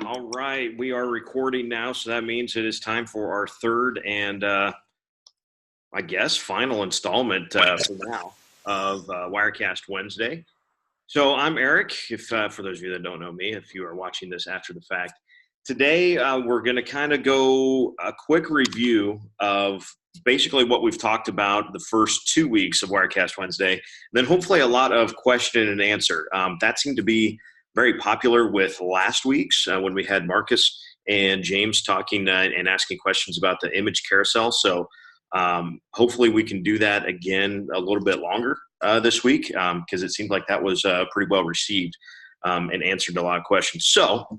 All right, we are recording now, so that means it is time for our third and I guess final installment for now of Wirecast Wednesday. So I'm Eric. If for those of you that don't know me, if you are watching this after the fact, today we're going to kind of go a quick review of basically what we've talked about the first 2 weeks of Wirecast Wednesday, and then hopefully a lot of question and answer. That seemed to be very popular with last week's when we had Marcus and James talking and asking questions about the image carousel. So hopefully we can do that again a little bit longer this week because it seemed like that was pretty well received and answered a lot of questions. So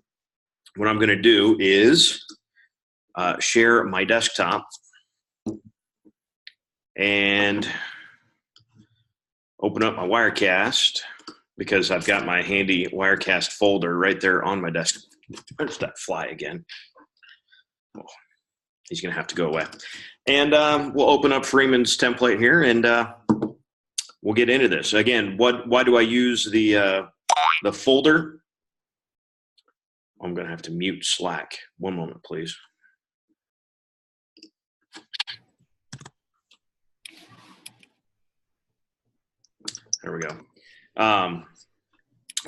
what I'm going to do is share my desktop and open up my Wirecast, because I've got my handy Wirecast folder right there on my desk. There's that fly again. Oh, he's going to have to go away. And we'll open up Freeman's template here, and we'll get into this. Again, why do I use the folder? I'm going to have to mute Slack. One moment, please. There we go.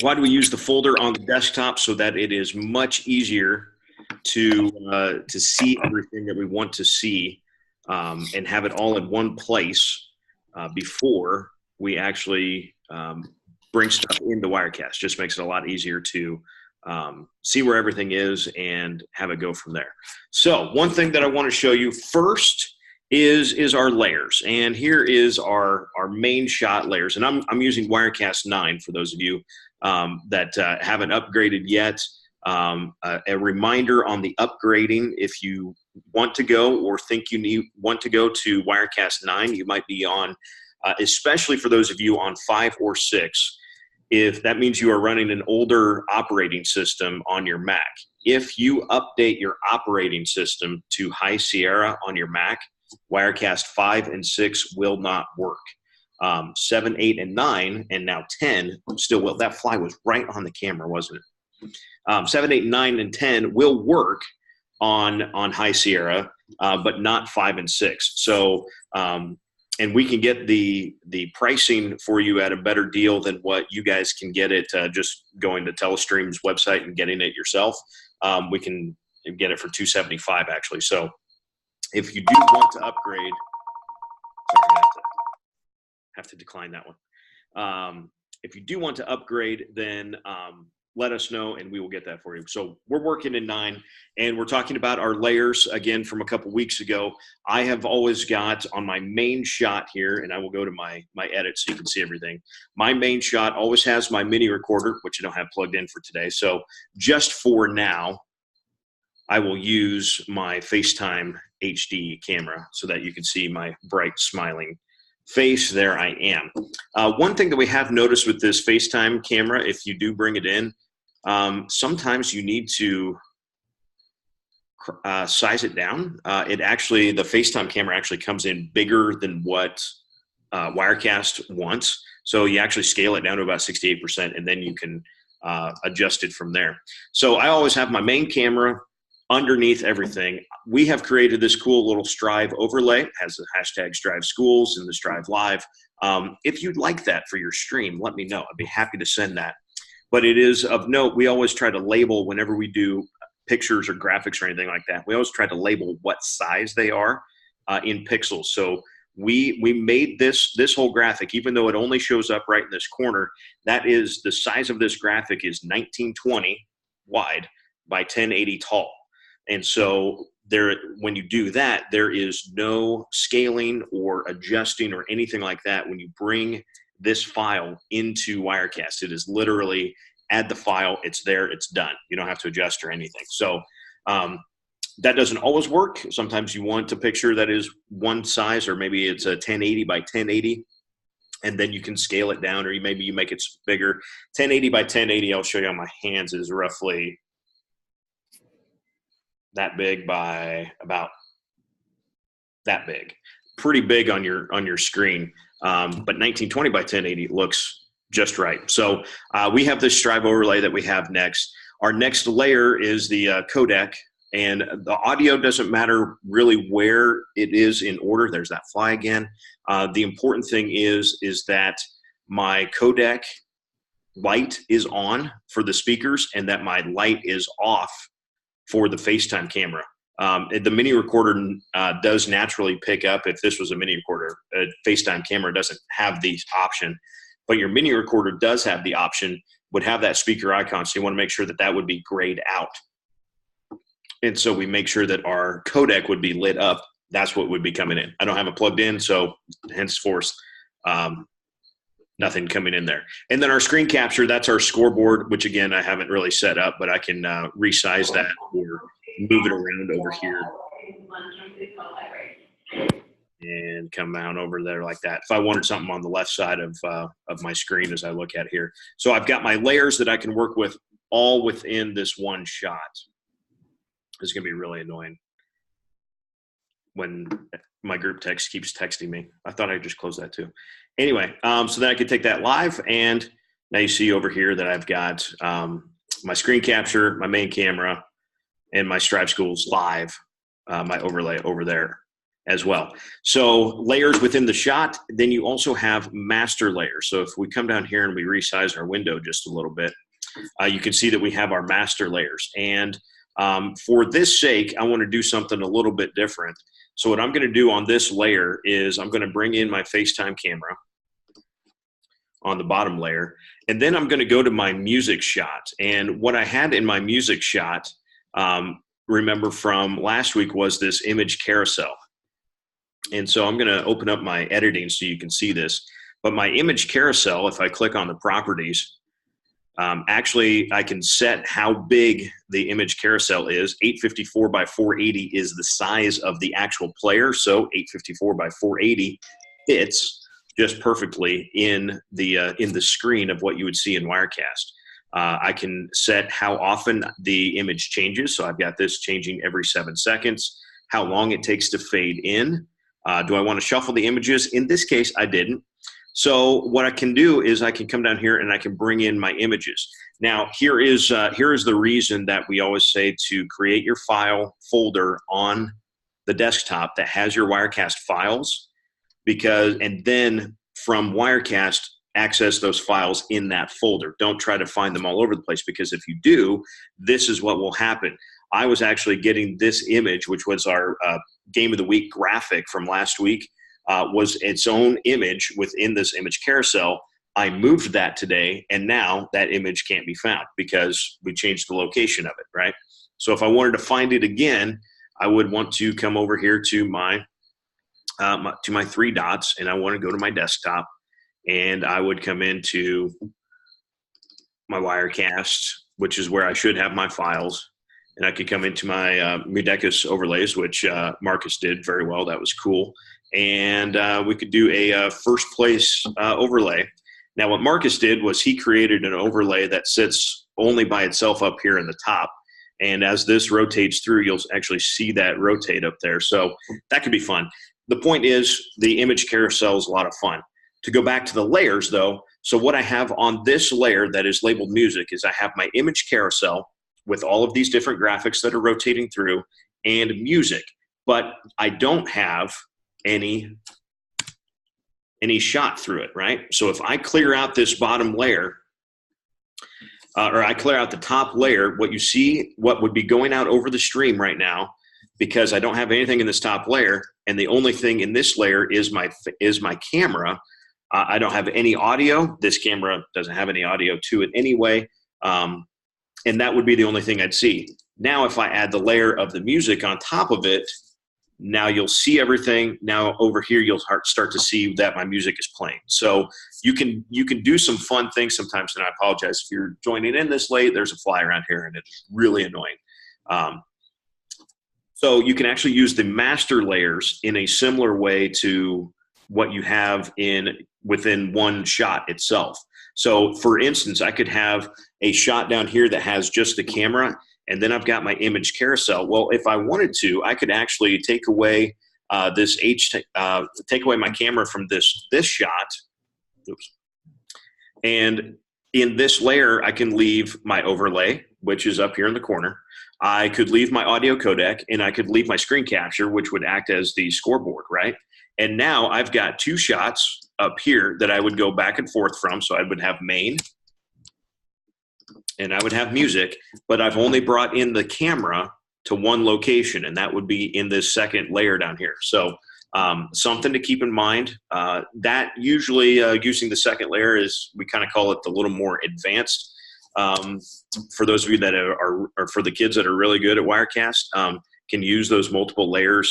Why do we use the folder on the desktop? So that it is much easier to see everything that we want to see and have it all in one place before we actually bring stuff into Wirecast. Just makes it a lot easier to see where everything is and have it go from there. So one thing that I want to show you first is our layers, and here is our main shot layers, and I'm using Wirecast 9 for those of you that haven't upgraded yet. A reminder on the upgrading: if you want to go or think you want to go to Wirecast 9, you might be on, especially for those of you on 5 or 6. If that means you are running an older operating system on your Mac, if you update your operating system to High Sierra on your Mac, Wirecast 5 and 6 will not work. 7, 8, and 9, and now 10 still will. That fly was right on the camera, wasn't it? 7, 8, 9, and 10 will work on High Sierra, but not 5 and 6. So, and we can get the pricing for you at a better deal than what you guys can get it just going to Telestream's website and getting it yourself. We can get it for $275 actually. So if you do want to upgrade, sorry, I have to decline that one. If you do want to upgrade, then let us know and we will get that for you. So we're working in 9, and we're talking about our layers again from a couple weeks ago. I have always got on my main shot here, and I will go to my edit so you can see everything. My main shot always has my mini recorder, which I don't have plugged in for today. So just for now, I will use my FaceTime HD camera so that you can see my bright smiling face. There I am. One thing that we have noticed with this FaceTime camera, if you do bring it in, sometimes you need to size it down. The FaceTime camera actually comes in bigger than what Wirecast wants. So you actually scale it down to about 68%, and then you can adjust it from there. So I always have my main camera underneath everything. We have created this cool little Striv overlay. It has the hashtag Striv Schools and the Striv Live. If you'd like that for your stream, let me know. I'd be happy to send that. But it is of note, we always try to label whenever we do pictures or graphics or anything like that. We always try to label what size they are in pixels. So we made this whole graphic, even though it only shows up right in this corner, that is the size of this graphic is 1920 wide by 1080 tall. And so when you do that, there is no scaling or adjusting or anything like that when you bring this file into Wirecast. It is literally add the file, it's there, it's done. You don't have to adjust or anything. So that doesn't always work. Sometimes you want a picture that is one size, or maybe it's a 1080 by 1080, and then you can scale it down, or maybe you make it bigger. 1080 by 1080, I'll show you on my hands, is roughly that big by about that big. Pretty big on your screen, but 1920 by 1080 looks just right. So we have this Striv overlay that we have next. Our next layer is the codec, and the audio doesn't matter really where it is in order. There's that fly again. The important thing is that my codec light is on for the speakers and that my light is off for the FaceTime camera. The mini recorder does naturally pick up if this was a mini recorder. A FaceTime camera doesn't have the option, but your mini recorder does have the option, would have that speaker icon. So you want to make sure that that would be grayed out. And so we make sure that our codec would be lit up. That's what would be coming in. I don't have it plugged in, so henceforth, nothing coming in there. And then our screen capture, that's our scoreboard, which again, I haven't really set up, but I can resize that or move it around over here and come down over there like that. If I wanted something on the left side of my screen as I look at here. So I've got my layers that I can work with all within this one shot. It's going to be really annoying when my group text keeps texting me. I thought I'd just close that too. Anyway, so then I could take that live, and now you see over here that I've got my screen capture, my main camera, and my Striv Schools live, my overlay over there as well. So layers within the shot, then you also have master layers. So if we come down here and we resize our window just a little bit, you can see that we have our master layers. And for this sake, I want to do something a little bit different. So what I'm going to do on this layer is I'm going to bring in my FaceTime camera on the bottom layer, and then I'm going to go to my music shot. And what I had in my music shot, remember from last week, was this image carousel. And so I'm going to open up my editing so you can see this. But my image carousel, if I click on the properties, actually I can set how big the image carousel is. 854 by 480 is the size of the actual player. So 854 by 480 fits just perfectly in the screen of what you would see in Wirecast. I can set how often the image changes. So I've got this changing every 7 seconds, how long it takes to fade in. Do I want to shuffle the images? In this case, I didn't. So what I can do is I can come down here and I can bring in my images. Now, here is the reason that we always say to create your file folder on the desktop that has your Wirecast files, and then from Wirecast, access those files in that folder. Don't try to find them all over the place, because if you do, this is what will happen. I was actually getting this image, which was our Game of the Week graphic from last week, was its own image within this image carousel. I moved that today, and now that image can't be found because we changed the location of it, right? So if I wanted to find it again, I would want to come over here to my 3 dots, and I want to go to my desktop, and I would come into my Wirecast, which is where I should have my files. And I could come into my Mudecus overlays, which Marcus did very well. That was cool. And we could do a first place overlay. Now, what Marcus did was he created an overlay that sits only by itself up here in the top. And as this rotates through, you'll actually see that rotate up there. So that could be fun. The point is, the image carousel is a lot of fun. To go back to the layers, though, so what I have on this layer that is labeled music is I have my image carousel with all of these different graphics that are rotating through and music, but I don't have any shot through it, right? So if I clear out this bottom layer, or I clear out the top layer, what you see, what would be going out over the stream right now, because I don't have anything in this top layer, and the only thing in this layer is my camera. I don't have any audio. This camera doesn't have any audio to it anyway. And that would be the only thing I'd see. Now, if I add the layer of the music on top of it, now you'll see everything. Now over here, you'll start to see that my music is playing. So you can do some fun things sometimes, and I apologize if you're joining in this late. There's a fly around here, and it's really annoying. So you can actually use the master layers in a similar way to what you have within one shot itself. So for instance, I could have a shot down here that has just the camera, and then I've got my image carousel. Well, if I wanted to, I could actually take away take away my camera from this shot. Oops. And in this layer, I can leave my overlay, which is up here in the corner. I could leave my audio codec, and I could leave my screen capture, which would act as the scoreboard, right? And now I've got 2 shots up here that I would go back and forth from. So I would have main and I would have music, but I've only brought in the camera to one location, and that would be in this second layer down here. So something to keep in mind. That usually using the second layer is, we kind of call it the little more advanced. For those of you that are for the kids that are really good at Wirecast, can use those multiple layers.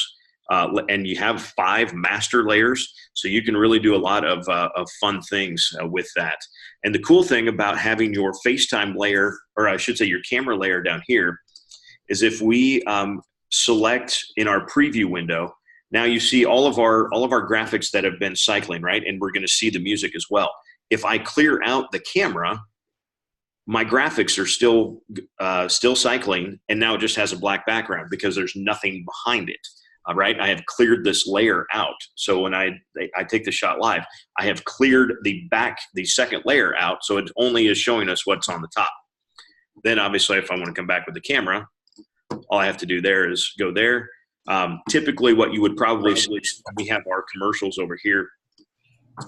And you have 5 master layers, so you can really do a lot of fun things with that. And the cool thing about having your FaceTime layer, or I should say your camera layer down here, is if we select in our preview window, now you see all of our graphics that have been cycling, right? And we're going to see the music as well. If I clear out the camera, my graphics are still cycling, and now it just has a black background because there's nothing behind it. Right, I have cleared this layer out. So when I take the shot live, I have cleared the second layer out, so it only is showing us what's on the top. Then obviously, if I want to come back with the camera, all I have to do there is go there. Typically, what you would probably see, we have our commercials over here.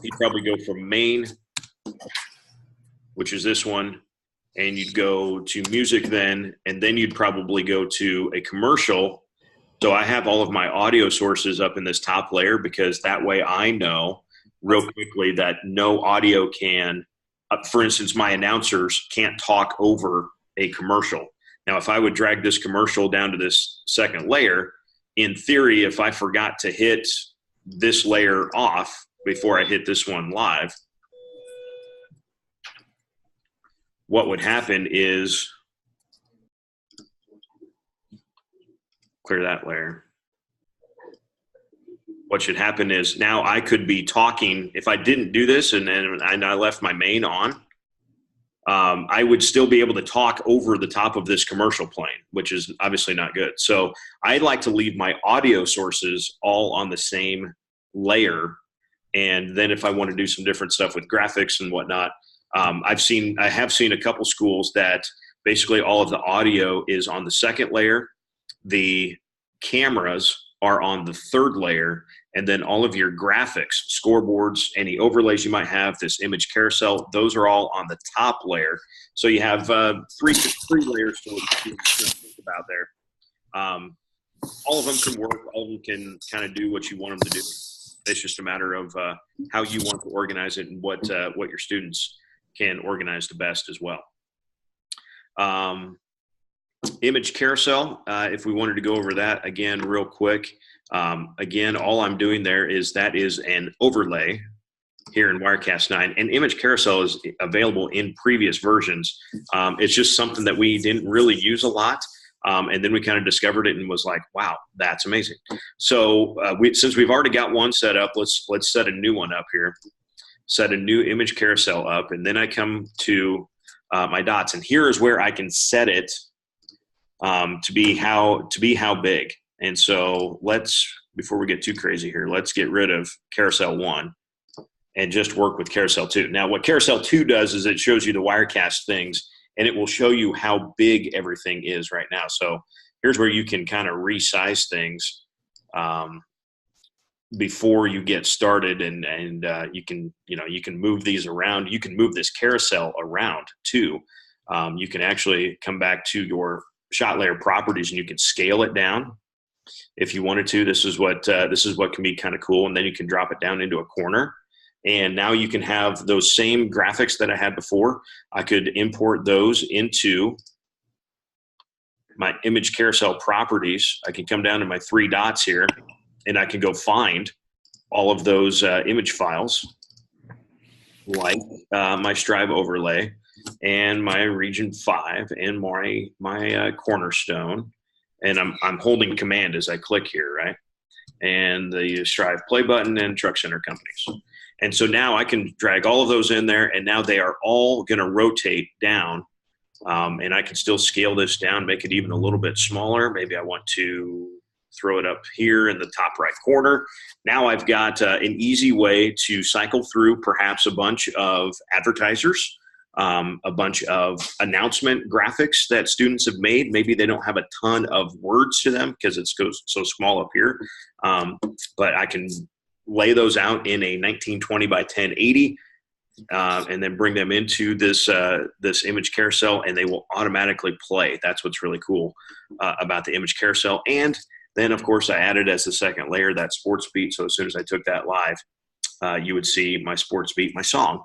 You'd probably go from main, which is this one, and you'd go to music then, and then you'd probably go to a commercial. So I have all of my audio sources up in this top layer, because that way I know real quickly that no audio can, for instance, my announcers can't talk over a commercial. Now, if I would drag this commercial down to this second layer, in theory, if I forgot to hit this layer off before I hit this one live, what would happen is, clear that layer. What should happen is, now I could be talking. If I didn't do this and I left my main on, I would still be able to talk over the top of this commercial playing, which is obviously not good. So I like to leave my audio sources all on the same layer. And then if I want to do some different stuff with graphics and whatnot, I have seen a couple schools that basically all of the audio is on the second layer. The cameras are on the third layer, and then all of your graphics, scoreboards, any overlays you might have, this image carousel, those are all on the top layer. So you have three layers to think about there. All of them can work. All of them can kind of do what you want them to do. It's just a matter of how you want to organize it and what your students can organize the best as well. Image carousel, if we wanted to go over that again real quick. Again, all I'm doing there is that is an overlay here in Wirecast 9, and image carousel is available in previous versions. It's just something that we didn't really use a lot, and then we kind of discovered it and was like, wow, that's amazing. So since we've already got one set up, let's set a new one up here. Set a new image carousel up, and then I come to my dots, and here is where I can set it to be how big. And so before we get too crazy here, let's get rid of carousel 1 and just work with carousel 2. Now, what carousel 2 does is it shows you the Wirecast things, and it will show you how big everything is right now. So here's where you can kind of resize things before you get started, and you can move these around. You can move this carousel around too. You can actually come back to your shot layer properties, and you can scale it down if you wanted to. This is what can be kind of cool. And then you can drop it down into a corner, and now you can have those same graphics that I had before. I could import those into my image carousel properties. I can come down to my 3 dots here, and I can go find all of those image files, like my Striv overlay, and my region 5, and my cornerstone, and I'm holding command as I click here, right? And the Striv play button and truck center companies. And so now I can drag all of those in there, and now they are all going to rotate down, and I can still scale this down, make it even a little bit smaller. Maybe I want to throw it up here in the top right corner. Now I've got an easy way to cycle through perhaps a bunch of advertisers. a bunch of announcement graphics that students have made. Maybe they don't have a ton of words to them because it's so small up here, but I can lay those out in a 1920 by 1080 and then bring them into this image carousel, and they will automatically play. That's what's really cool about the image carousel. And then, of course, I added as the second layer that sports beat. So as soon as I took that live, you would see my sports beat, my song,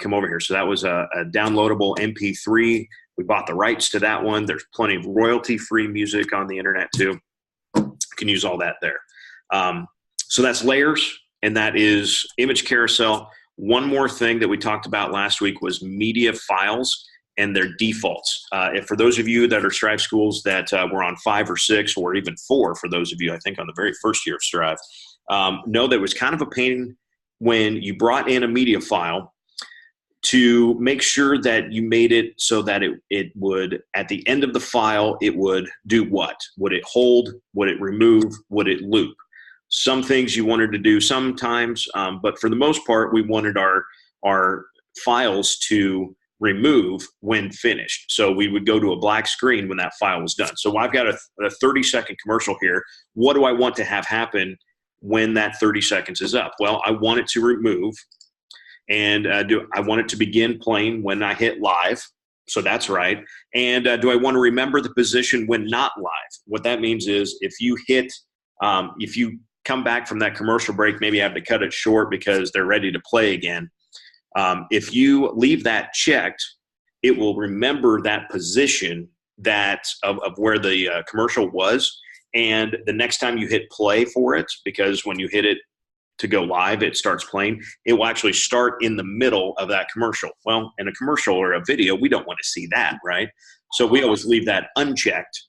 come over here. So that was a downloadable MP3. We bought the rights to that one. There's plenty of royalty-free music on the internet too. You can use all that there. So that's layers, and that is image carousel. One more thing that we talked about last week was media files and their defaults. If for those of you that are Striv schools that were on 5 or 6 or even 4, for those of you, I think, on the very first year of Striv, know that it was kind of a pain when you brought in a media file to make sure that you made it so that it would, at the end of the file, it would do what? Would it hold? Would it remove? Would it loop? Some things you wanted to do sometimes, but for the most part, we wanted our files to remove when finished. So we would go to a black screen when that file was done. So I've got a 30-second commercial here. What do I want to have happen when that 30 seconds is up? Well, I want it to remove, and I want it to begin playing when I hit live. So that's right. And do I want to remember the position when not live? What that means is if you come back from that commercial break, maybe I have to cut it short because they're ready to play again. If you leave that checked, it will remember that position of where the commercial was. And the next time you hit play for it, because when you hit it to go live, it starts playing, it will actually start in the middle of that commercial. Well, in a commercial or a video, we don't want to see that, right? So we always leave that unchecked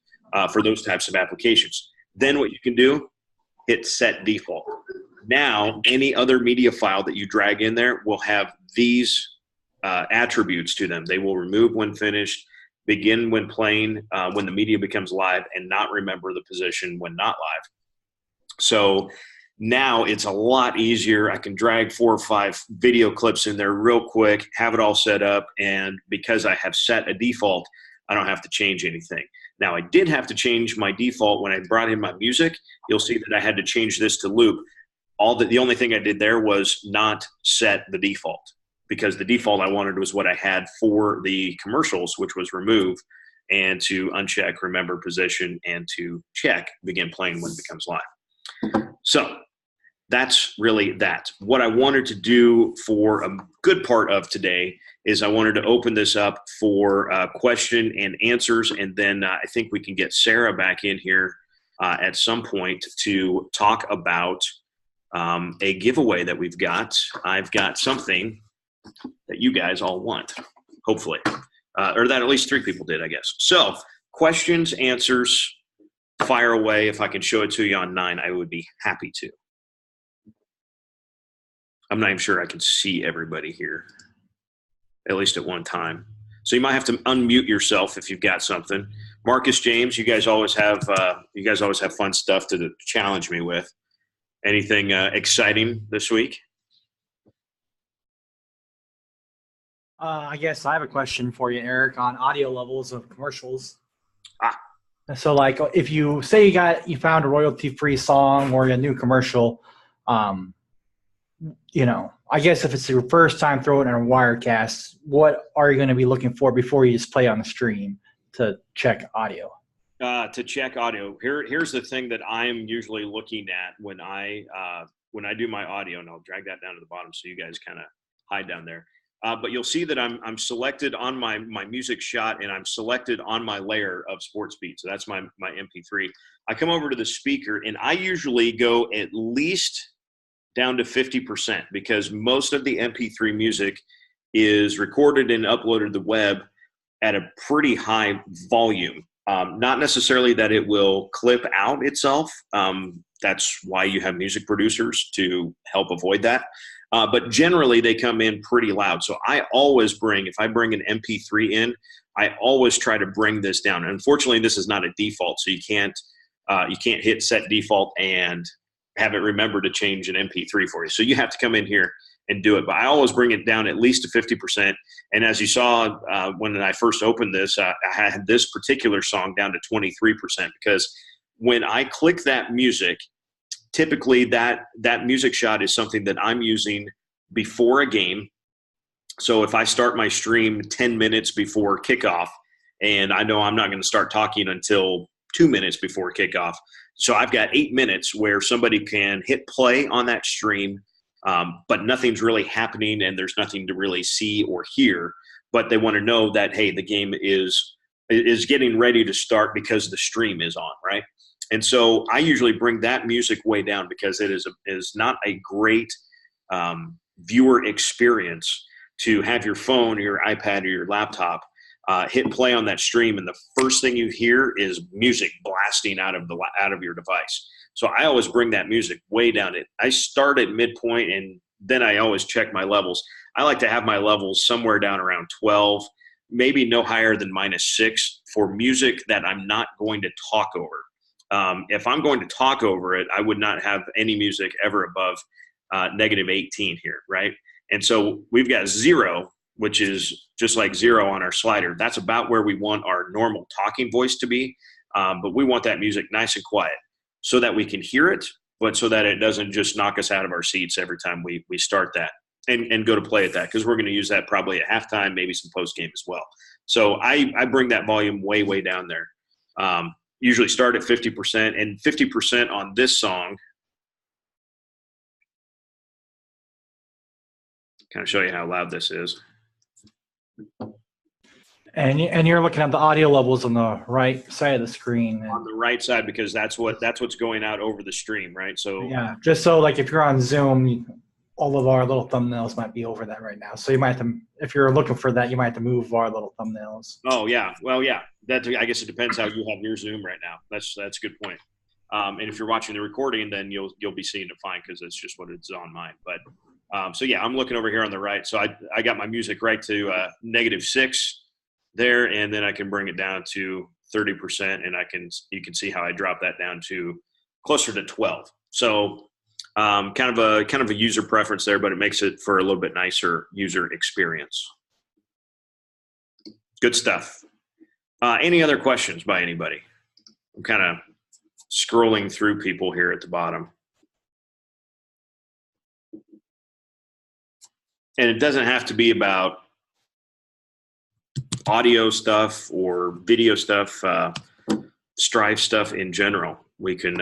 for those types of applications. Then what you can do, hit set default. Now, any other media file that you drag in there will have these attributes to them. They will remove when finished, begin when playing, when the media becomes live, and not remember the position when not live. So now it's a lot easier. I can drag 4 or 5 video clips in there real quick, have it all set up, and because I have set a default, I don't have to change anything. Now, I did have to change my default when I brought in my music. You'll see that I had to change this to loop. The only thing I did there was not set the default, because the default I wanted was what I had for the commercials, which was remove, and to uncheck remember position, and to check begin playing when it becomes live. So that's really that. What I wanted to do for a good part of today is I wanted to open this up for question and answers, and then I think we can get Sarah back in here at some point to talk about a giveaway that we've got. I've got something that you guys all want, hopefully, or that at least 3 people did, I guess. So questions, answers, fire away. If I can show it to you on 9, I would be happy to. I'm not even sure I can see everybody here, at least at one time. So you might have to unmute yourself if you've got something. Marcus, James, you guys always have fun stuff to challenge me with. Anything exciting this week? I guess I have a question for you, Eric, on audio levels of commercials. So, like, if you say you found a royalty-free song or a new commercial, I guess if it's your first time throwing in a Wirecast, what are you going to be looking for before you just play on the stream to check audio? To check audio, here's the thing that I'm usually looking at when I do my audio, and I'll drag that down to the bottom so you guys kind of hide down there. But you'll see that I'm selected on my music shot, and I'm selected on my layer of sports beat. So that's my MP3. I come over to the speaker, and I usually go at least down to 50%, because most of the MP3 music is recorded and uploaded to the web at a pretty high volume. Not necessarily that it will clip out itself. That's why you have music producers, to help avoid that. But generally they come in pretty loud. So I always if I bring an MP3 in, I always try to bring this down. Unfortunately, this is not a default, so you can't hit set default and have it remember to change an MP3 for you. So you have to come in here and do it. But I always bring it down at least to 50%. And as you saw when I first opened this, I had this particular song down to 23% because when I click that music, typically that music shot is something that I'm using before a game. So if I start my stream 10 minutes before kickoff, and I know I'm not going to start talking until 2 minutes before kickoff, so I've got 8 minutes where somebody can hit play on that stream, but nothing's really happening and there's nothing to really see or hear. But they want to know that, hey, the game is getting ready to start because the stream is on, right? And so I usually bring that music way down because it is not a great viewer experience to have your phone or your iPad or your laptop hit play on that stream, and the first thing you hear is music blasting out of your device. So I always bring that music way down. I start at midpoint, and then I always check my levels. I like to have my levels somewhere down around 12, maybe no higher than -6 for music that I'm not going to talk over. If I'm going to talk over it, I would not have any music ever above -18 here, right? And so we've got 0, which is just like 0 on our slider. That's about where we want our normal talking voice to be. But we want that music nice and quiet so that we can hear it, but so that it doesn't just knock us out of our seats every time we start that and go to play at that, because we're going to use that probably at halftime, maybe some post game as well. So I bring that volume way, way down there. Usually start at 50%, and 50% on this song. Kind of show you how loud this is. And you're looking at the audio levels on the right side of the screen. On the right side, because that's what's going out over the stream, right? So yeah, just so like if you're on Zoom, all of our little thumbnails might be over that right now. So you might have to, if you're looking for that, you might have to move our little thumbnails. Oh yeah, well yeah. I guess it depends how you have your Zoom right now. That's a good point. And if you're watching the recording, then you'll be seeing it fine because it's just what it's on mine. But so yeah, I'm looking over here on the right. So I got my music right to -6 there, and then I can bring it down to 30%, and you can see how I drop that down to closer to 12. So kind of a user preference there, but it makes it for a little bit nicer user experience. Good stuff. Any other questions by anybody? I'm kind of scrolling through people here at the bottom. And it doesn't have to be about audio stuff or video stuff, Striv stuff in general. We can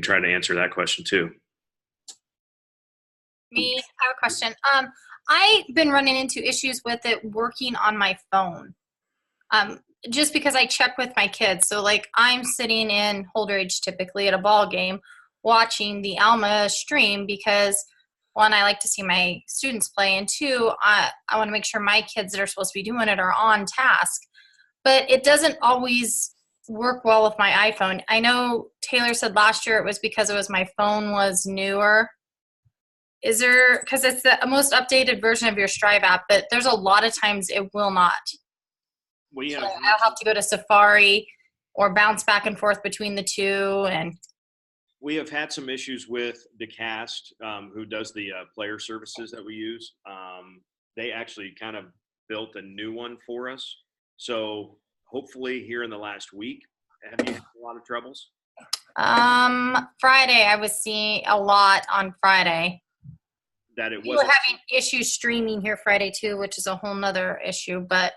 try to answer that question too. I have a question. I've been running into issues with it working on my phone. Just because I check with my kids. So like I'm sitting in Holdridge typically at a ball game watching the Alma stream because one, I like to see my students play, and two, I want to make sure my kids that are supposed to be doing it are on task. But it doesn't always work well with my iPhone. I know Taylor said last year it was because my phone was newer. Is there, because it's the most updated version of your Striv app, but there's a lot of times it will not. So I'll have to go to Safari or bounce back and forth between the two. And we have had some issues with DeCast, who does the player services that we use. They actually kind of built a new one for us. So hopefully here in the last week, have you had a lot of troubles? Friday, I was seeing a lot on Friday. That it we were having issues streaming here Friday too, which is a whole nother issue. But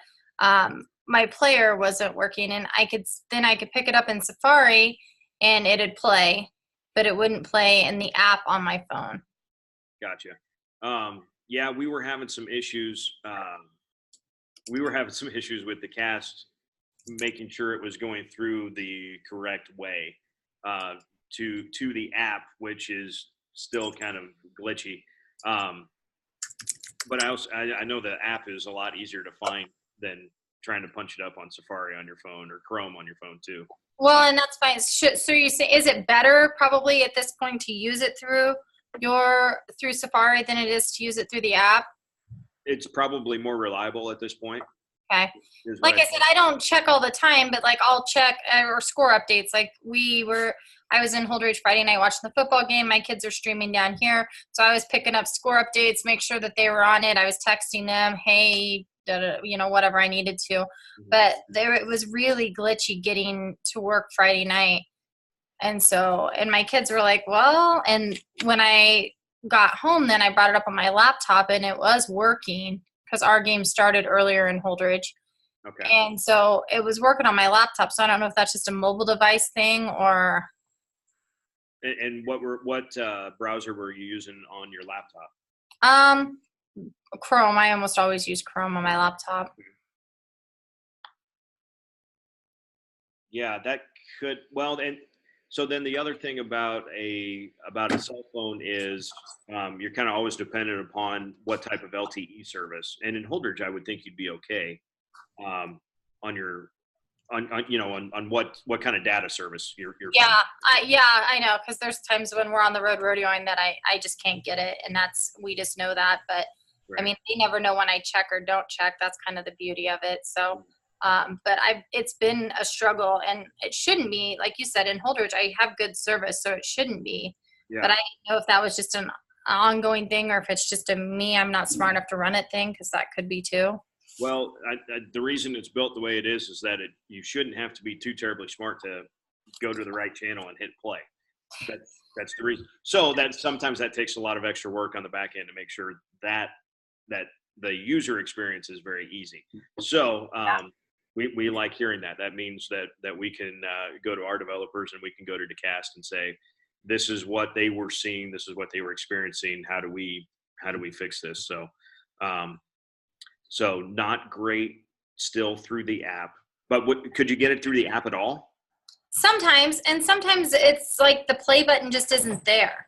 my player wasn't working, and I could pick it up in Safari and it'd play, but it wouldn't play in the app on my phone. Gotcha. Yeah, we were having some issues. We were having some issues with the cast, making sure it was going through the correct way to the app, which is still kind of glitchy. But I know the app is a lot easier to find than trying to punch it up on Safari on your phone or Chrome on your phone too. Well, and that's fine. So you say, is it better probably at this point to use it through Safari than it is to use it through the app? It's probably more reliable at this point. Okay. Like I said, I don't check all the time, but like I'll check or score updates. Like I was in Holdridge Friday night watching the football game. My kids are streaming down here. So I was picking up score updates, make sure that they were on it. I was texting them, hey, whatever I needed to. But it was really glitchy getting to work Friday night. And my kids were like, well, and when I got home, then I brought it up on my laptop and it was working because our game started earlier in Holdridge. Okay. And so it was working on my laptop. So I don't know if that's just a mobile device thing or. And what browser were you using on your laptop? Chrome. I almost always use Chrome on my laptop. Yeah, that could, well, and so then the other thing about a cell phone is you're kind of always dependent upon what type of LTE service. And in Holdridge, I would think you'd be okay on what kind of data service you're I know, because there's times when we're on the road rodeoing that I just can't get it, and we just know that. But right. I mean, they never know when I check or don't check. That's kind of the beauty of it. So. But it's been a struggle, and it shouldn't be. Like you said, in Holdridge, I have good service, so it shouldn't be. Yeah. But I didn't know if that was just an ongoing thing or if it's just I'm not smart enough to run it thing, because that could be too. Well, the reason it's built the way it is that you shouldn't have to be too terribly smart to go to the right channel and hit play. That's the reason. So that sometimes that takes a lot of extra work on the back end to make sure that the user experience is very easy. So we like hearing that. That means that we can go to our developers and we can go to DeCast and say, this is what they were seeing, this is what they were experiencing. How do we fix this? So so not great still through the app, but could you get it through the app at all? Sometimes, and sometimes it's like the play button just isn't there.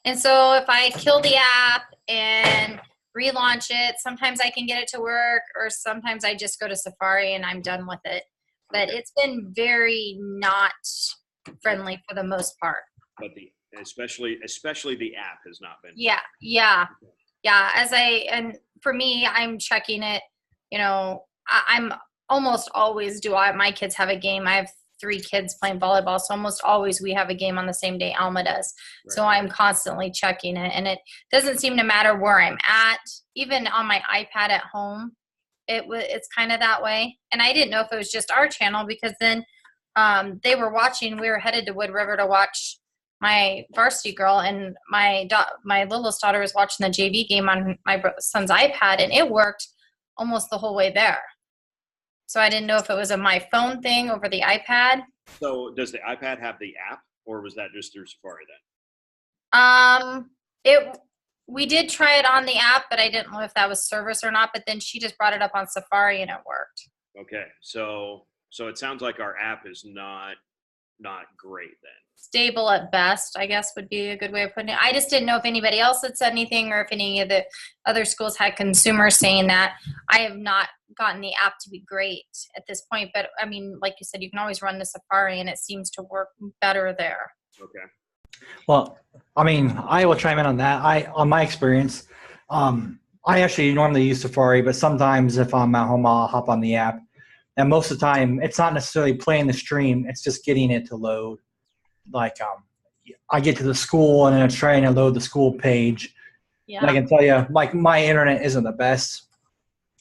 And so if I kill the app and relaunch it, sometimes I can get it to work, or sometimes I just go to Safari and I'm done with it. But it's been very not friendly for the most part. But especially the app has not been. Yeah. And for me, I'm checking it. I'm almost always my kids have a game. I have 3 kids playing volleyball, so almost always we have a game on the same day Alma does. Right. So I'm constantly checking it, and it doesn't seem to matter where I'm at. Even on my iPad at home, it's kind of that way. And I didn't know if it was just our channel, because then we were headed to Wood River to watch my varsity girl, and my littlest daughter was watching the JV game on my son's iPad, and it worked almost the whole way there. So I didn't know if it was my phone thing over the iPad. So does the iPad have the app, or was that just through Safari then? We did try it on the app, but I didn't know if that was service or not. But then she just brought it up on Safari and it worked. Okay, so it sounds like our app is not great then. Stable at best, I guess, would be a good way of putting it. I just didn't know if anybody else had said anything, or if any of the other schools had consumers saying that. I have not gotten the app to be great at this point, but I mean, like you said, you can always run the Safari and it seems to work better there. Okay. Well, I mean, I will chime in on that. On my experience, I actually normally use Safari, but sometimes if I'm at home, I'll hop on the app. And most of the time, it's not necessarily playing the stream, it's just getting it to load. Like I get to the school and it's trying to load the school page. Yeah. And I can tell you, like, my internet isn't the best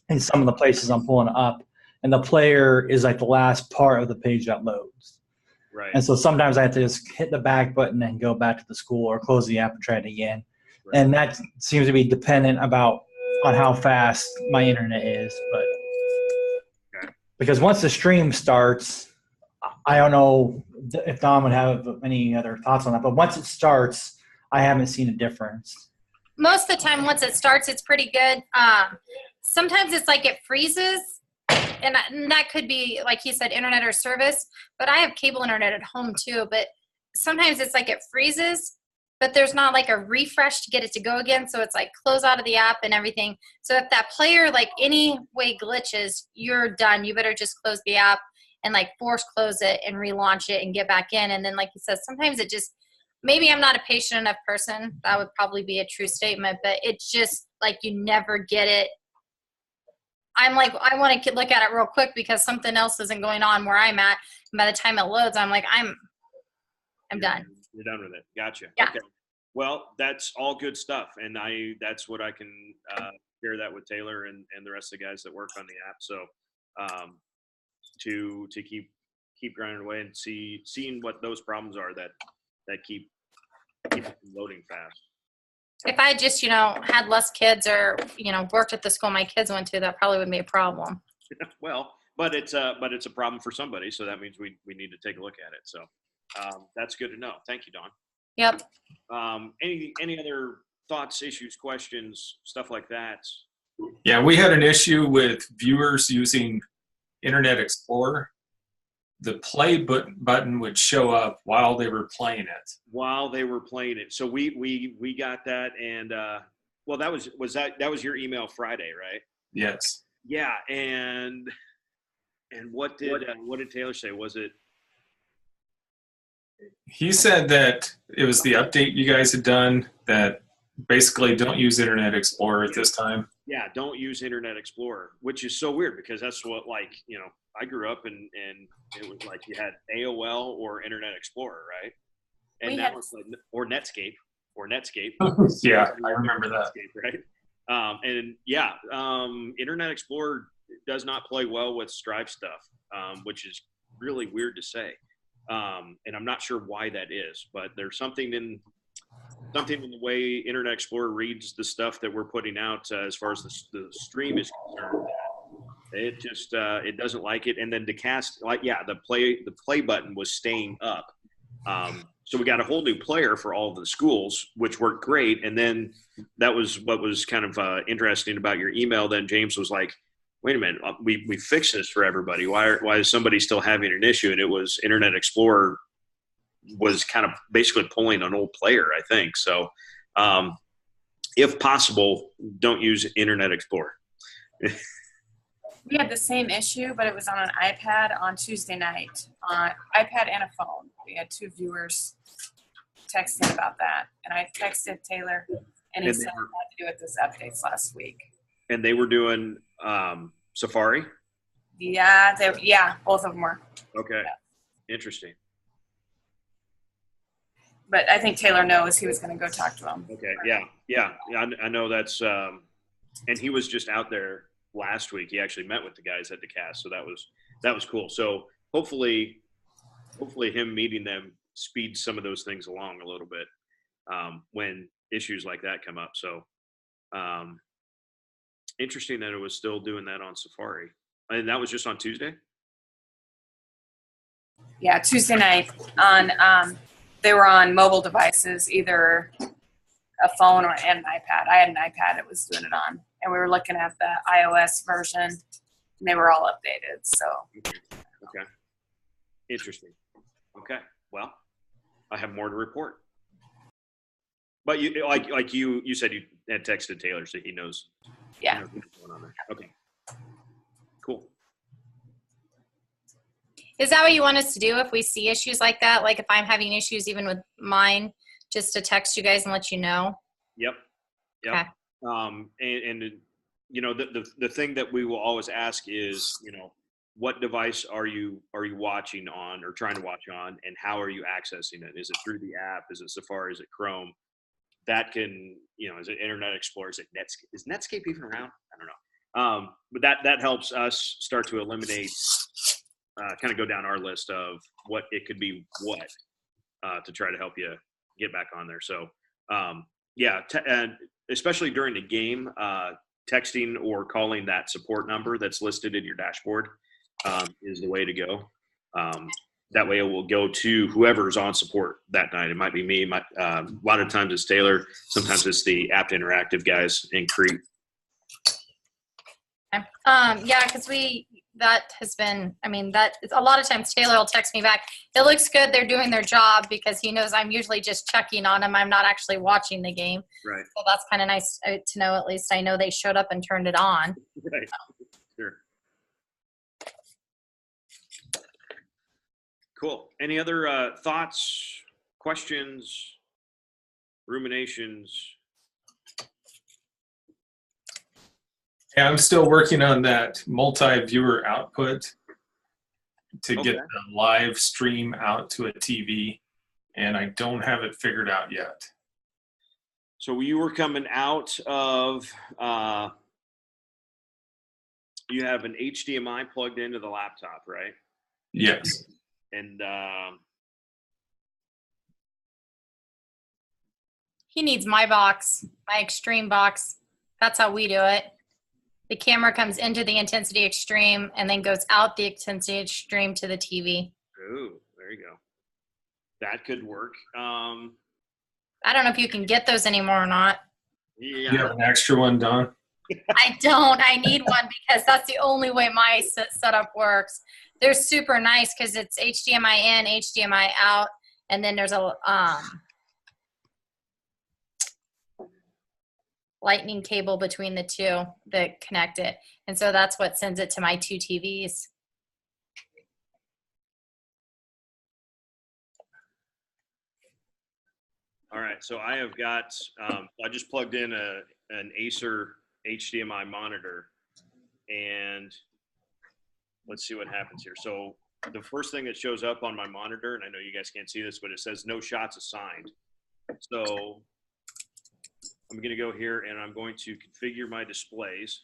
in some of the places I'm pulling up, and the player is like the last part of the page that loads. Right. And so sometimes I have to just hit the back button and go back to the school, or close the app and try it again. Right. And that seems to be dependent on how fast my internet is. But okay. Because once the stream starts, I don't know if Dom would have any other thoughts on that, but once it starts, I haven't seen a difference. Most of the time, once it starts, it's pretty good. Sometimes it's like it freezes, and that could be, like he said, internet or service, but I have cable internet at home too. But sometimes it's like it freezes, but there's not like a refresh to get it to go again. So it's like close out of the app and everything. So if that player like any way glitches, you're done. You better just close the app and like force close it and relaunch it and get back in. And then, like you said, sometimes it just, maybe I'm not a patient enough person. That would probably be a true statement, but it's just like you never get it I'm like, I want to look at it real quick because something else isn't going on where I'm at. And by the time it loads, I'm like, I'm done. You're done with it. Gotcha. Yeah. Okay. Well, that's all good stuff, and that's what I can share that with Taylor and the rest of the guys that work on the app. So to keep grinding away and seeing what those problems are that keep it from loading fast. If I just, had less kids or, worked at the school my kids went to, that probably would be a problem. Well, but it's a problem for somebody, so that means we need to take a look at it. So that's good to know. Thank you, Dawn. Yep. Any other thoughts, issues, questions, stuff like that? Yeah, we had an issue with viewers using Internet Explorer. The play button would show up while they were playing it. So we got that, and well, that was your email Friday, right? Yes. Yeah, and what did Taylor say? Was it? He said that it was the update you guys had done that basically don't use Internet Explorer at this time. Yeah, don't use Internet Explorer, which is so weird because that's what, I grew up and it was like you had AOL or Internet Explorer, right? And now it's like, or Netscape. Yeah, I remember that. Netscape, right? Internet Explorer does not play well with Striv stuff, which is really weird to say. And I'm not sure why that is, but there's something in the way Internet Explorer reads the stuff that we're putting out as far as the stream is concerned. It just it doesn't like it. And then to cast, the play button was staying up. So we got a whole new player for all of the schools, which worked great. And then that was what was kind of interesting about your email. Then James was like, wait a minute, we fixed this for everybody. Why is somebody still having an issue? And it was Internet Explorer was kind of basically pulling an old player, I think. So if possible, don't use Internet Explorer. We had the same issue, but it was on an iPad on Tuesday night. On iPad and a phone. We had two viewers texting about that. And I texted Taylor, and he said I had to do it this updates last week. And they were doing Safari? Yeah, both of them were. Okay. Yeah. Interesting. But I think Taylor knows he was going to go talk to him. Okay, yeah. I know that's and he was just out there last week. He actually met with the guys at the cast, so that was cool. So hopefully him meeting them speeds some of those things along a little bit when issues like that come up. So interesting that it was still doing that on Safari. And that was just on Tuesday? Yeah, Tuesday night on they were on mobile devices, either a phone or an iPad. I had an iPad it was doing it on. And we were looking at the iOS version, and they were all updated. So okay. Interesting. Okay. Well, I have more to report. But you you said you had texted Taylor, so he knows. Yeah. What's going on there. Okay. Cool. Is that what you want us to do if we see issues like that? Like if I'm having issues even with mine, just to text you guys and let you know? Yep. Okay. And the thing that we will always ask is, what device are you watching on or trying to watch on, and how are you accessing it? Is it through the app? Is it Safari? Is it Chrome? That can, is it Internet Explorer? Is it Netscape? Is Netscape even around? I don't know. But that helps us start to eliminate, kind of go down our list of what it could be to try to help you get back on there. So, and especially during the game, texting or calling that support number that's listed in your dashboard is the way to go. That way it will go to whoever's on support that night. It might be me. A lot of times it's Taylor. Sometimes it's the Apt Interactive guys in Crete. Yeah, because that has been, that a lot of times Taylor will text me back. It looks good. They're doing their job, because he knows I'm usually just checking on them. I'm not actually watching the game. Right. So that's kind of nice to know. At least I know they showed up and turned it on. Right. Sure. Cool. Any other thoughts, questions, ruminations? Yeah, I'm still working on that multi-viewer output to get the live stream out to a TV, and I don't have it figured out yet. So you were coming out of, you have an HDMI plugged into the laptop, right? Yes. And He needs my box, my extreme box. That's how we do it. The camera comes into the intensity extreme and then goes out the intensity extreme to the TV. oh, there you go. That could work. I don't know if you can get those anymore or not. Yeah. You have an extra one, Don? I don't. I need one because that's the only way my setup works. They're super nice because it's HDMI in, HDMI out, and then there's a lightning cable between the two that connect it. And so that's what sends it to my two TVs. All right, so I have got, I just plugged in an Acer HDMI monitor, and let's see what happens here. So the first thing that shows up on my monitor, and I know you guys can't see this, but it says no shots assigned. So I'm going to go here and I'm going to configure my displays.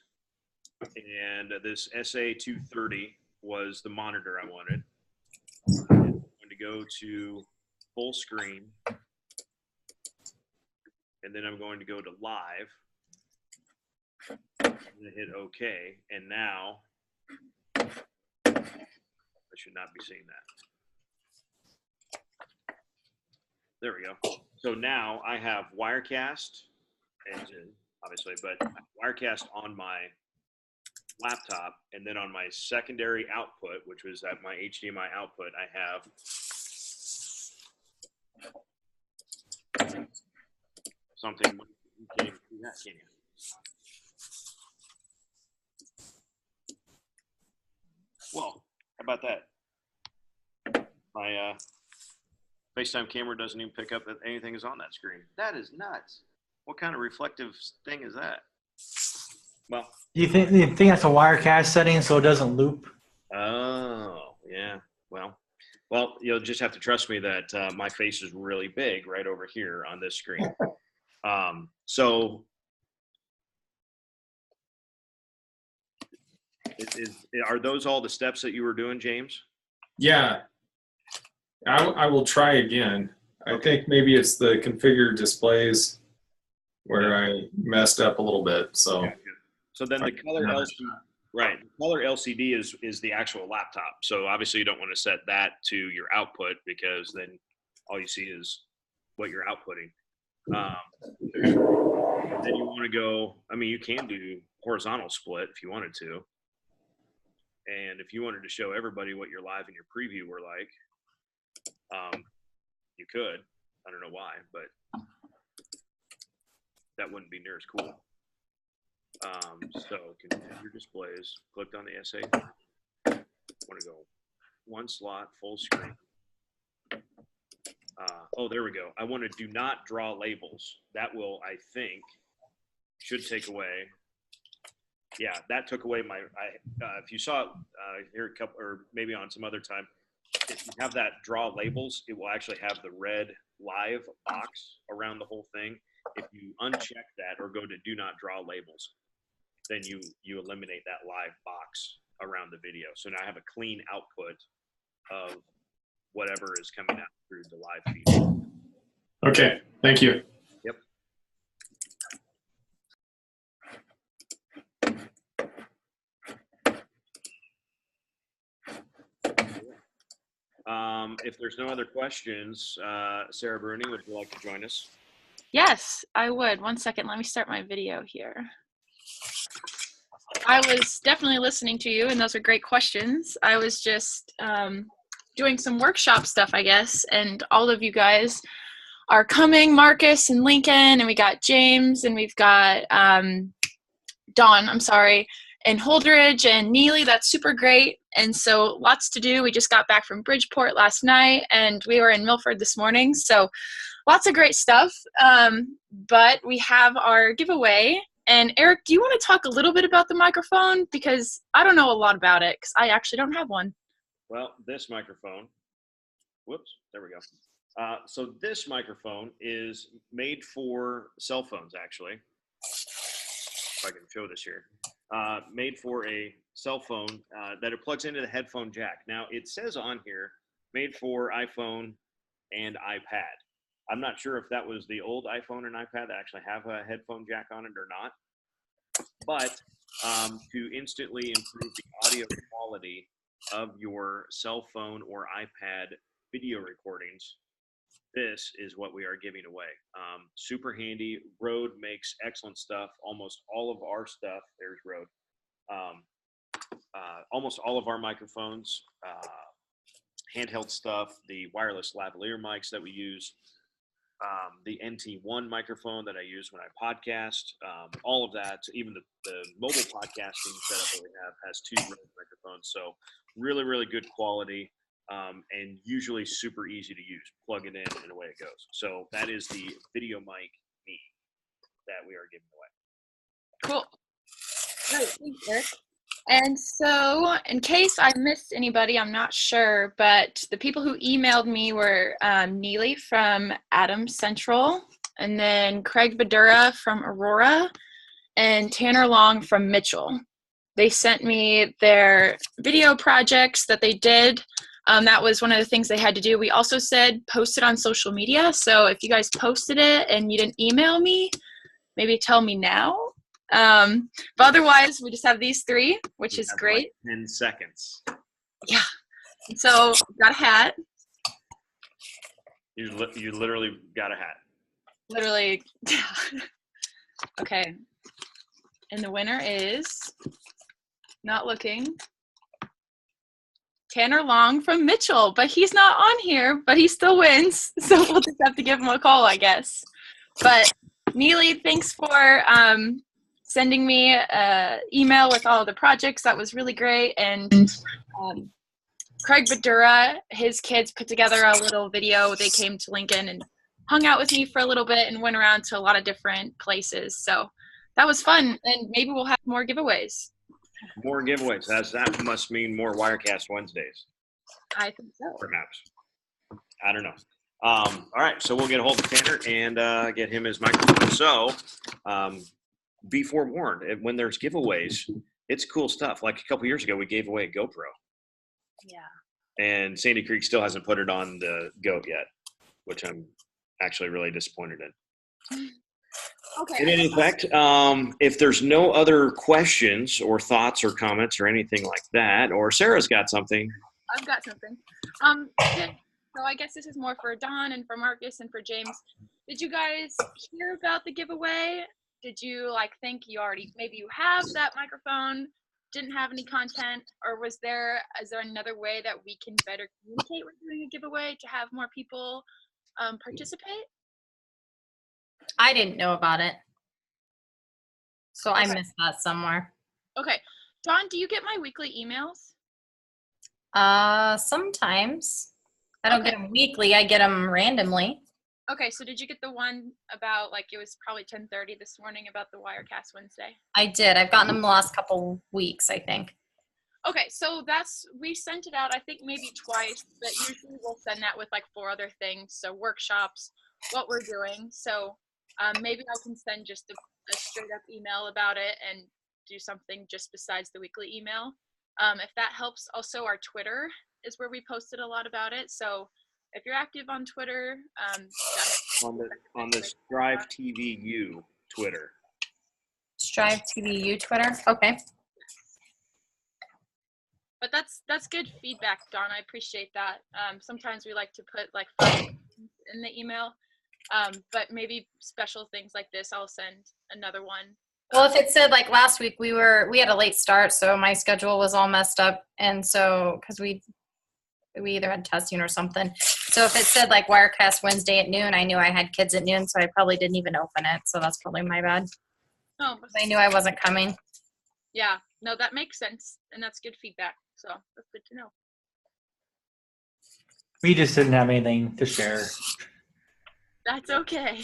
And this SA230 was the monitor I wanted. I'm going to go to full screen. And then I'm going to go to live. I'm going to hit OK. And now I should not be seeing that. There we go. So now I have Wirecast engine, obviously, but Wirecast on my laptop, and then on my secondary output, which was at my HDMI output, I have something. You can't even do that, can you? Well, how about that? My FaceTime camera doesn't even pick up that anything is on that screen. That is nuts. What kind of reflective thing is that? Well, You think that's a Wirecast setting so it doesn't loop? Oh, yeah. Well, you'll just have to trust me that my face is really big right over here on this screen. So are those all the steps that you were doing, James? Yeah. I will try again. I think maybe it's the configure displays where I messed up a little bit. So, so then the color LCD, right? The color LCD is the actual laptop. So obviously you don't want to set that to your output because then all you see is what you're outputting. Then you want to go. I mean, you can do horizontal split if you wanted to, and if you wanted to show everybody what your live and your preview were like, you could. I don't know why, but that wouldn't be near as cool. So configure displays, clicked on the SA. I want to go one slot, full screen. Oh, there we go. I want to do not draw labels. That will, I think, should take away. Yeah, that took away my, if you saw it here a couple, or maybe on some other time, if you have that draw labels, it will actually have the red live box around the whole thing. If you uncheck that or go to do not draw labels, then you eliminate that live box around the video. So now I have a clean output of whatever is coming out through the live feed. okay. Thank you. Yep. If there's no other questions, Sarah Bruni, would you like to join us? Yes, I would. 1 second. Let me start my video here. I was definitely listening to you, and those are great questions. I was just doing some workshop stuff, I guess, and all of you guys are coming, Marcus and Lincoln, and we got James, and we've got Dawn, and Holdridge and Neely. That's super great. And so lots to do. We just got back from Bridgeport last night, and we were in Milford this morning. So lots of great stuff. But we have our giveaway And Eric, do you want to talk a little bit about the microphone? Because I don't know a lot about it because I actually don't have one. Well, this microphone, whoops, there we go. So this microphone is made for cell phones, actually. If I can show this here. Made for a cell phone that it plugs into the headphone jack. Now, it says on here, made for iPhone and iPad. I'm not sure if that was the old iPhone and iPad that actually have a headphone jack on it or not. But to instantly improve the audio quality of your cell phone or iPad video recordings, this is what we are giving away. Super handy. Rode makes excellent stuff. Almost all of our stuff, there's Rode. Almost all of our microphones, handheld stuff, the wireless lavalier mics that we use, the NT1 microphone that I use when I podcast, all of that, even the mobile podcasting setup that we have has 2 Rode microphones. So really, really good quality. And usually super easy to use. Plug it in and away it goes. So that is the video mic me that we are giving away. Cool. Great, thanks, Eric. And so, in case I missed anybody, I'm not sure, but the people who emailed me were Neely from Adams Central, and then Craig Badura from Aurora, and Tanner Long from Mitchell. They sent me their video projects that they did. That was one of the things they had to do. We also said post it on social media. So if you guys posted it and you didn't email me, maybe tell me now. But otherwise, we just have these 3, which is great. Like 10 seconds. Yeah. So got a hat. You literally got a hat. Literally. Okay. And the winner is, not looking, Tanner Long from Mitchell, but he's not on here, but he still wins. So we'll just have to give him a call, I guess. But Neely, thanks for sending me an email with all of the projects. That was really great. And Craig Badura, his kids put together a little video. They came to Lincoln and hung out with me for a little bit and went around to a lot of different places. So that was fun. And maybe we'll have more giveaways. More giveaways. That must mean more Wirecast Wednesdays. I think so. Perhaps. I don't know. All right, so we'll get a hold of Tanner and get him his microphone. So be forewarned, when there's giveaways, it's cool stuff. Like a couple years ago, we gave away a GoPro. Yeah. And Sandy Creek still hasn't put it on the GOAT yet, which I'm actually really disappointed in. Okay. In any effect, if there's no other questions or thoughts or comments or anything like that, or Sarah's got something. I've got something. So I guess this is more for Don and for Marcus and for James. Did you guys hear about the giveaway? Did you think you already, maybe you have that microphone, didn't have any content, or is there another way that we can better communicate when doing a giveaway to have more people participate? I didn't know about it. So I missed that somewhere. Okay. Dawn, do you get my weekly emails? Sometimes. I don't get them weekly. I get them randomly. Okay, so did you get the one about, it was probably 10:30 this morning about the Wirecast Wednesday? I did. I've gotten them the last couple weeks, I think. Okay, so we sent it out, I think maybe twice, but usually we'll send that with 4 other things. So workshops, what we're doing. So maybe I can send just a straight up email about it and do something just besides the weekly email. If that helps. Also, our Twitter is where we posted a lot about it. So if you're active on Twitter, on the Striv TVU Twitter. Striv TVU Twitter. Okay. But that's good feedback, Dawn. I appreciate that. Sometimes we like to put 5 in the email, but maybe special things like this, I'll send another one. Well, if it said last week we had a late start, so my schedule was all messed up, and so because we either had testing or something. So if it said Wirecast Wednesday at noon, I knew I had kids at noon, so I probably didn't even open it. So that's probably my bad. Oh, I knew I wasn't coming. Yeah, no, that makes sense, and that's good feedback. So that's good to know. We just didn't have anything to share. That's okay.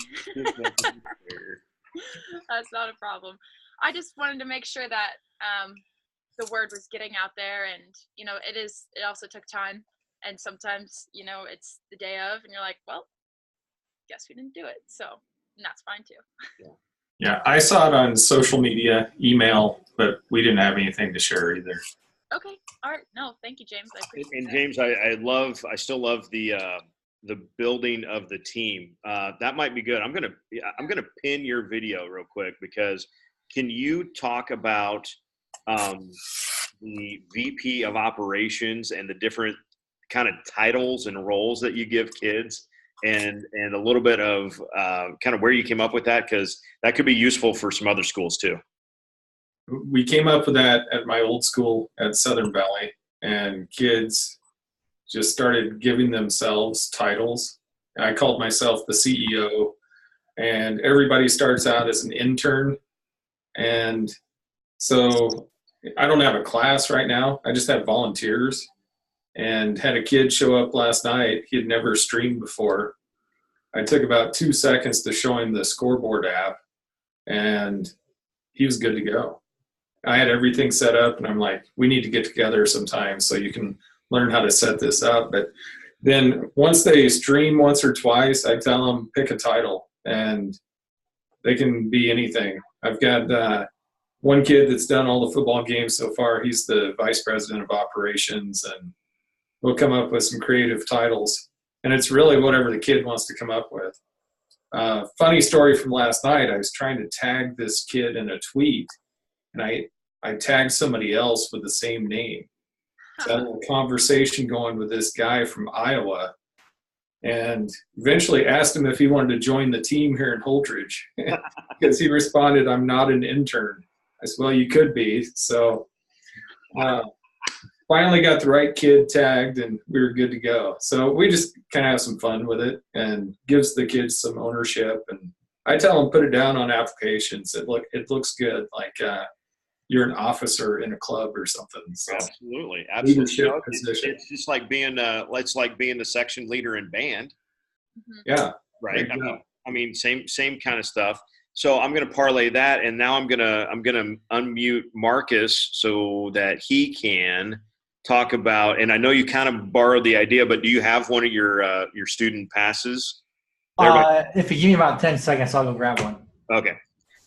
That's not a problem. I just wanted to make sure that the word was getting out there, and it also took time, and sometimes it's the day of and you're like, well, guess we didn't do it, so, and that's fine too. Yeah, I saw it on social media, email, but we didn't have anything to share either. Okay, all right. No, thank you, James. I appreciate And that. James, I still love the building of the team. That might be good. I'm gonna pin your video real quick, because can you talk about the VP of operations and the different kind of titles and roles that you give kids, and a little bit of kind of where you came up with that, because that could be useful for some other schools too. We came up with that at my old school at Southern Valley, and kids just started giving themselves titles. I called myself the CEO, and everybody starts out as an intern. And so I don't have a class right now. I just have volunteers, and had a kid show up last night. He had never streamed before. I took about 2 seconds to show him the scoreboard app, and he was good to go. I had everything set up, and I'm like, we need to get together sometime so you can learn how to set this up. But then once they stream once or twice, I tell them pick a title, and they can be anything. I've got one kid that's done all the football games so far. He's the vice president of operations, and we'll come up with some creative titles. And it's really whatever the kid wants to come up with. Funny story from last night, I was trying to tag this kid in a tweet, and I tagged somebody else with the same name. So I had a little conversation going with this guy from Iowa, and eventually asked him if he wanted to join the team here in Holdridge, because he responded, "I'm not an intern." I said, "Well, you could be." So finally got the right kid tagged, and we were good to go. So we just kind of have some fun with it, and gives the kids some ownership. And I tell them, put it down on applications. It looks good, like you're an officer in a club or something. So Absolutely. leadership It's position. just like being the section leader in band, Yeah. right? There you go. I mean, same kind of stuff. So I'm going to parlay that, and now I'm going to unmute Marcus so that he can talk about. And I know you kind of borrowed the idea, but do you have one of your student passes? If you give me about 10 seconds, I'll go grab one. Okay.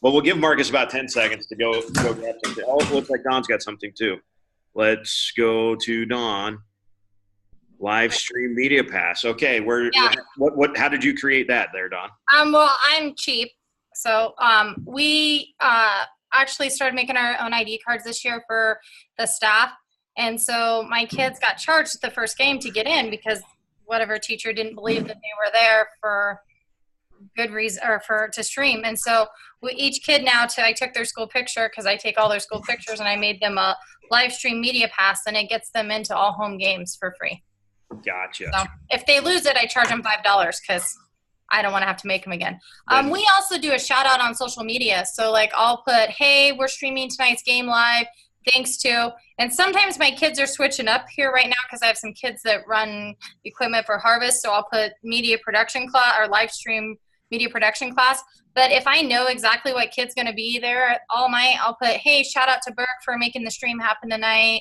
Well, we'll give Marcus about 10 seconds to go grab something. Oh, it looks like Don's got something too. Let's go to Don. Live stream media pass. Okay, what how did you create that there, Don? Well, I'm cheap. So we actually started making our own ID cards this year for the staff. And so my kids got charged the first game to get in, because whatever teacher didn't believe that they were there for good reason, or to stream. And so each kid now, I took their school picture, because I take all their school pictures, and I made them a live stream media pass, and it gets them into all home games for free. Gotcha. So if they lose it, I charge them $5, because I don't want to have to make them again. We also do a shout out on social media. So like I'll put, hey, we're streaming tonight's game live. Thanks to, and sometimes my kids are switching up here right now, because I have some kids that run equipment for Harvest. So I'll put media production class or live stream media production class. But if I know exactly what kid's going to be there all night, I'll put, hey, shout out to Burke for making the stream happen tonight.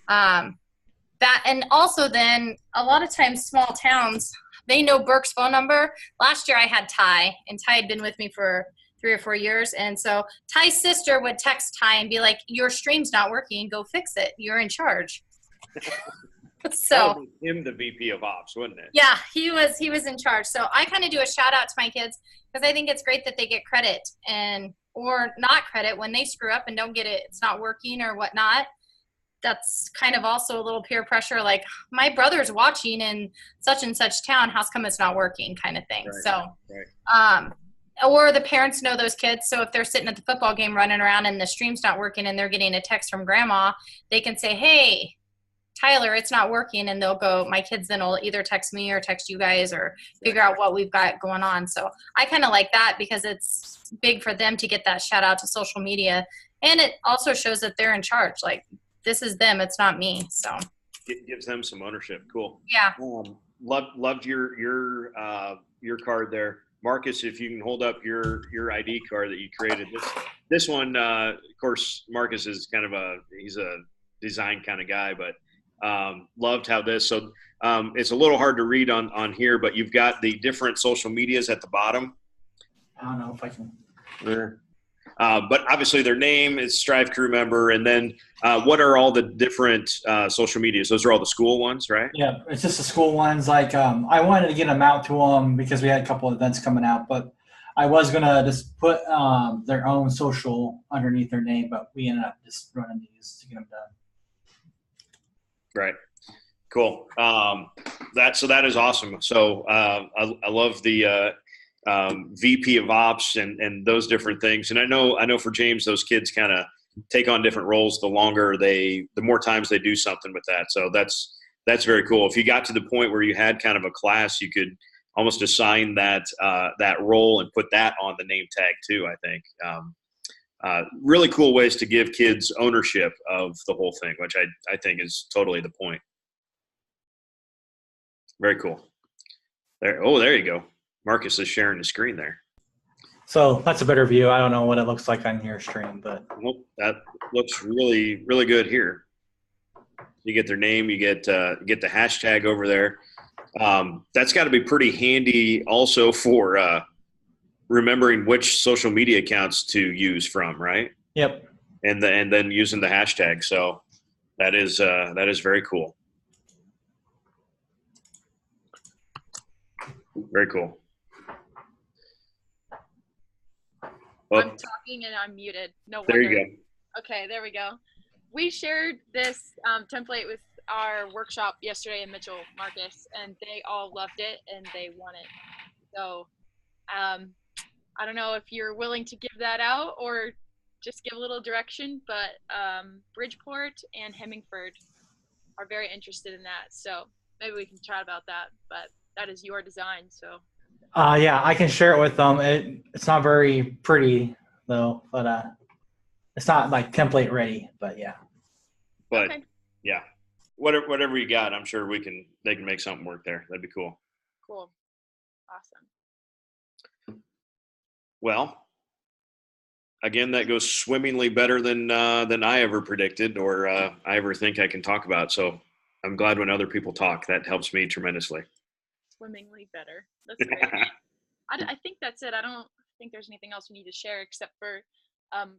And also then a lot of times small towns, they know Burke's phone number. Last year I had Ty, and Ty had been with me for 3 or 4 years. And so Ty's sister would text Ty and be like, your stream's not working, go fix it. You're in charge. So him, the VP of Ops, wouldn't it? Yeah, he was in charge. So I kind of do a shout out to my kids, because I think it's great that they get credit or not credit when they screw up and don't get it. It's not working or whatnot. That's kind of also a little peer pressure. Like, my brother's watching in such and such town. How's come it's not working, kind of thing. Right, so, or the parents know those kids. So if they're sitting at the football game running around and the stream's not working and they're getting a text from grandma, they can say, hey, Tyler, it's not working. And they'll go, my kids then will either text me or text you guys or figure out what we've got going on. So I kind of like that, because it's big for them to get that shout out to social media. And it also shows that they're in charge. Like, this is them, it's not me. So it gives them some ownership. Cool. Yeah. Loved your card there. Marcus, if you can hold up your ID card that you created. This one, of course, Marcus is kind of he's a design kind of guy, but loved how this. So it's a little hard to read on here, but you've got the different social medias at the bottom. I don't know if I can. But obviously their name is Striv crew member, and then what are all the different social medias? Those are all the school ones, right? Yeah, it's just the school ones. Like I wanted to get them out to them because we had a couple of events coming out, but I was gonna just put their own social underneath their name, but we ended up just running these to get them done. Right. Cool. That is awesome. So I love the VP of Ops and those different things. And I know for James, those kids kind of take on different roles the more times they do something with that. So that's very cool. If you got to the point where you had kind of a class, you could almost assign that role and put that on the name tag too, I think. Really cool ways to give kids ownership of the whole thing, which I think is totally the point. Very cool. There you go. Marcus is sharing the screen there. So that's a better view. I don't know what it looks like on your stream, but that looks really, really good here. You get their name, you get the hashtag over there. That's got to be pretty handy also for remembering which social media accounts to use from, right? Yep. And then using the hashtag. So that is very cool. Very cool. I'm talking and I'm muted. No wonder. There you go. Okay, there we go. We shared this template with our workshop yesterday in Mitchell, Marcus, and they all loved it and they want it. So I don't know if you're willing to give that out or just give a little direction, but Bridgeport and Hemmingford are very interested in that. So maybe we can chat about that, but that is your design. So yeah, I can share it with them. It's not very pretty though, but it's not like template ready, but yeah. But okay. Yeah, whatever you got, I'm sure they can make something work there. That'd be cool. Cool. Awesome. Well, again, that goes swimmingly better than I ever predicted or I ever think I can talk about. So I'm glad when other people talk. That helps me tremendously. Swimmingly better. That's great. I think that's it. I don't think there's anything else we need to share except for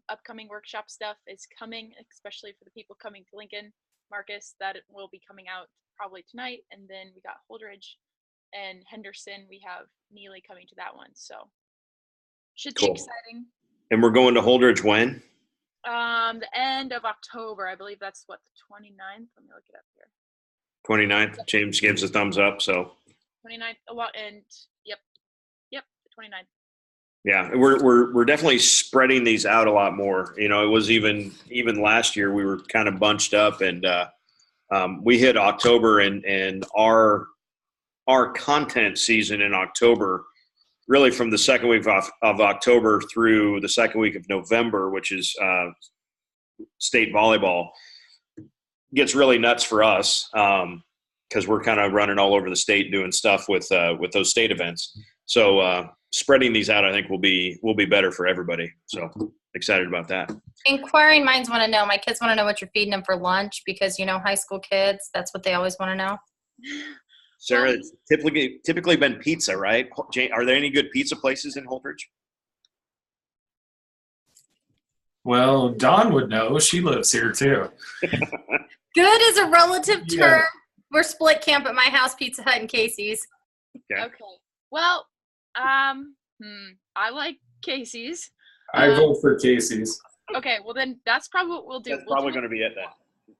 upcoming workshop stuff is coming, especially for the people coming to Lincoln. Marcus, that will be coming out probably tonight. And then we got Holdridge and Henderson. We have Neely coming to that one. So should be exciting. And we're going to Holdridge when? The end of October. I believe that's what, the 29th? Let me look it up here. 29th. James gives a thumbs up. So 29th, and yep, the 29th. Yeah, we're definitely spreading these out a lot more. You know, it was even last year we were kind of bunched up, and we hit October, and our content season in October, really from the second week of October through the second week of November, which is state volleyball, gets really nuts for us. Because we're kind of running all over the state doing stuff with those state events. So spreading these out, I think, will be better for everybody. So excited about that. Inquiring minds want to know. My kids want to know what you're feeding them for lunch because, high school kids, that's what they always want to know. Sarah, it's typically been pizza, right? Are there any good pizza places in Holdridge? Well, Dawn would know. She lives here too. Good is a relative term. We're split camp at my house, Pizza Hut and Casey's. Okay. Well, I like Casey's. I vote for Casey's. Okay, well then that's probably what we'll do. That's probably going to be it then.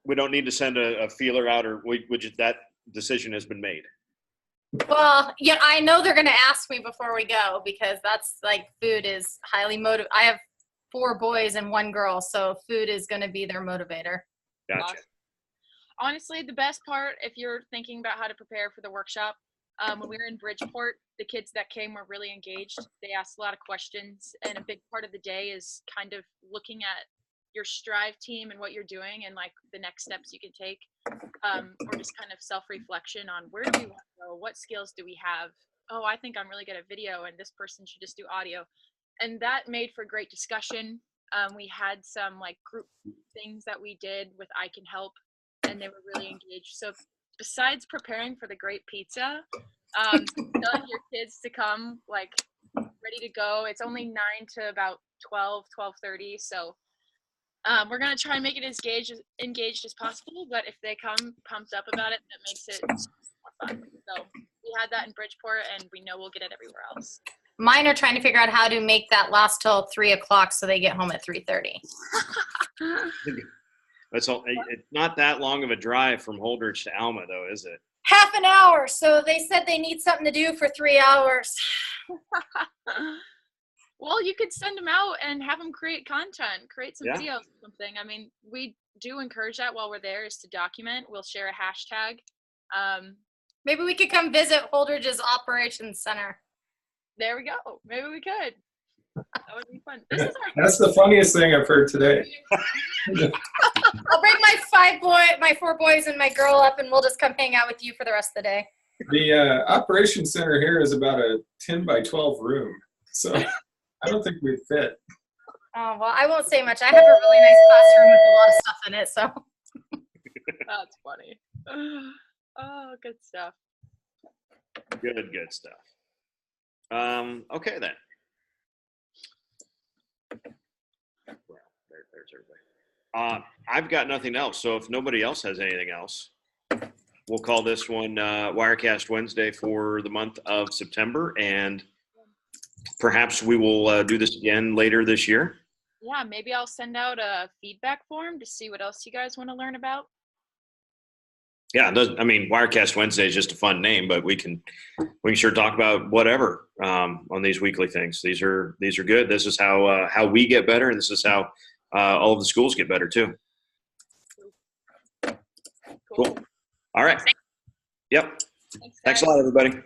We don't need to send a feeler out, or that decision has been made. Well, yeah, I know they're going to ask me before we go because that's like food is highly motivated. I have 4 boys and 1 girl, so food is going to be their motivator. Gotcha. Awesome. Honestly, the best part, if you're thinking about how to prepare for the workshop, when we were in Bridgeport, the kids that came were really engaged. They asked a lot of questions, and a big part of the day is kind of looking at your Striv team and what you're doing and like the next steps you can take, or just kind of self-reflection on where do we want to go, what skills do we have oh, I think I'm really good at video and this person should just do audio. And that made for great discussion. We had some like group things that we did with I Can Help, and they were really engaged. So besides preparing for the great pizza, telling your kids to come like ready to go. It's only 9 to about 12:30. So we're going to try and make it as engaged as possible. But if they come pumped up about it, that makes it more fun. So we had that in Bridgeport, and we know we'll get it everywhere else. Mine are trying to figure out how to make that last till 3 o'clock so they get home at 3:30. It's not that long of a drive from Holdridge to Alma, though, is it? Half an hour. So they said they need something to do for 3 hours. Well, you could send them out and have them create content, create some Yeah. videos or something. I mean, we do encourage that while we're there, is to document. We'll share a hashtag. Maybe we could come visit Holdridge's Operations Center. There we go. Maybe we could. That would be fun. That's the funniest thing I've heard today. I'll bring my 4 boys and my girl up, and we'll just come hang out with you for the rest of the day. The operations center here is about a 10 by 12 room, so I don't think we'd fit. Oh, well, I won't say much. I have a really nice classroom with a lot of stuff in it, so. That's funny. Oh, good stuff. Good stuff. Okay, then. Well, there's everybody. I've got nothing else, so if nobody else has anything else, we'll call this one Wirecast Wednesday for the month of September, and perhaps we will do this again later this year. Yeah, maybe I'll send out a feedback form to see what else you guys want to learn about. Yeah, Wirecast Wednesday is just a fun name, but we can sure talk about whatever on these weekly things. These are good. This is how we get better, and this is how all of the schools get better too. Cool. All right. Yep. Thanks Thanks a lot, everybody.